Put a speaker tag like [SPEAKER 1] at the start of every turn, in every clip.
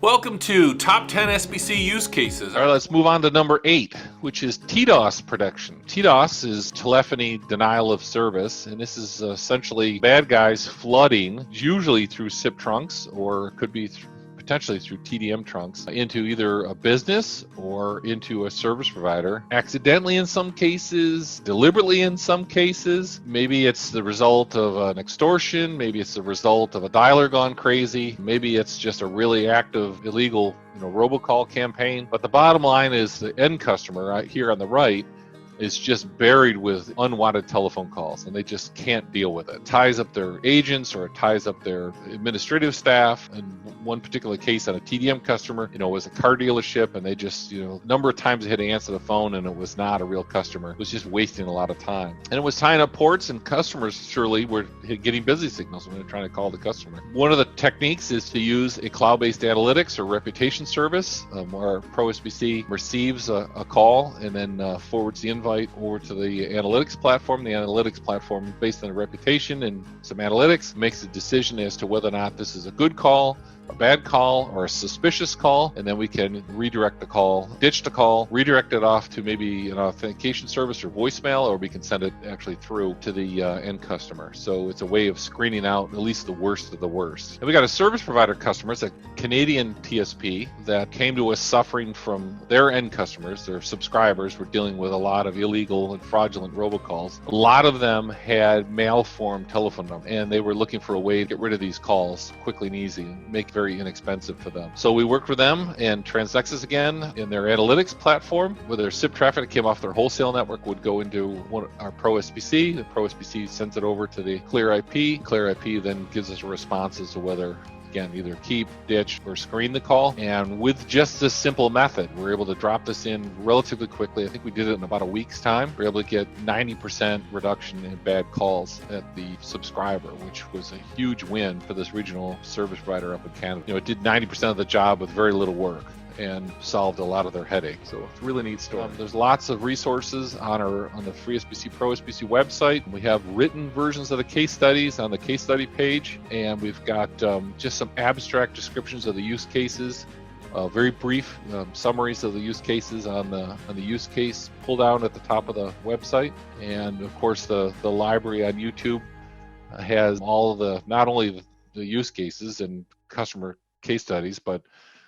[SPEAKER 1] Welcome to Top 10 SBC Use Cases.
[SPEAKER 2] All right, let's move on to number 8, which is TDOS Protection. TDOS is telephony denial of service, and this is essentially bad guys flooding, usually through SIP trunks, or it could be potentially through TDM trunks, into either a business or into a service provider, accidentally in some cases, deliberately in some cases. Maybe it's the result of an extortion, maybe it's the result of a dialer gone crazy, maybe it's just a really active illegal robocall campaign. But the bottom line is the end customer right here on the right is just buried with unwanted telephone calls, and they just can't deal with it. It ties up their agents, or it ties up their administrative staff. In one particular case on a TDM customer, it was a car dealership, and they just, number of times they had to answer the phone, and it was not a real customer. It was just wasting a lot of time. And it was tying up ports, and customers surely were getting busy signals when they're trying to call the customer. One of the techniques is to use a cloud-based analytics or reputation service, where ProSBC receives a call and then forwards the invite over to the analytics platform. The analytics platform, based on the reputation and some analytics, makes a decision as to whether or not this is a good call, a bad call, or a suspicious call, and then we can redirect the call, ditch the call, redirect it off to maybe an authentication service or voicemail, or we can send it actually through to the end customer. So it's a way of screening out at least the worst of the worst. And we got a service provider customer, it's a Canadian TSP that came to us suffering from their end customers. Their subscribers were dealing with a lot of illegal and fraudulent robocalls. A lot of them had malformed telephone numbers, and they were looking for a way to get rid of these calls quickly and easy and make very inexpensive for them. So we worked with them, and Transnexus again in their analytics platform, where their SIP traffic that came off their wholesale network would go into our ProSBC. The ProSBC sends it over to the ClearIP. ClearIP then gives us a response as to whether, again, either keep, ditch, or screen the call. And with just this simple method, we're able to drop this in relatively quickly. I think we did it in about a week's time. We're able to get 90% reduction in bad calls at the subscriber, which was a huge win for this regional service provider up in Canada. It did 90% of the job with very little work and solved a lot of their headaches. So it's a really neat story. There's lots of resources on the FreeSBC ProSBC website. We have written versions of the case studies on the case study page, and we've got just some abstract descriptions of the use cases, very brief summaries of the use cases on the use case pull down at the top of the website. And of course the library on YouTube has all of the, not only the use cases and customer case studies, but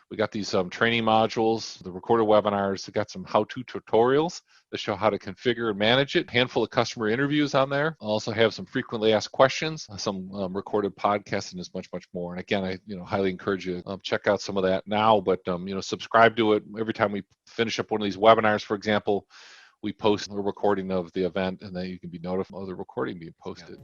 [SPEAKER 2] we got these training modules, the recorded webinars. We got some how-to tutorials that show how to configure and manage it. A handful of customer interviews on there. I also have some frequently asked questions, some recorded podcasts, and there's much, much more. And again, I highly encourage you to check out some of that now. But subscribe to it. Every time we finish up one of these webinars, for example, we post a recording of the event, and then you can be notified of the recording being posted.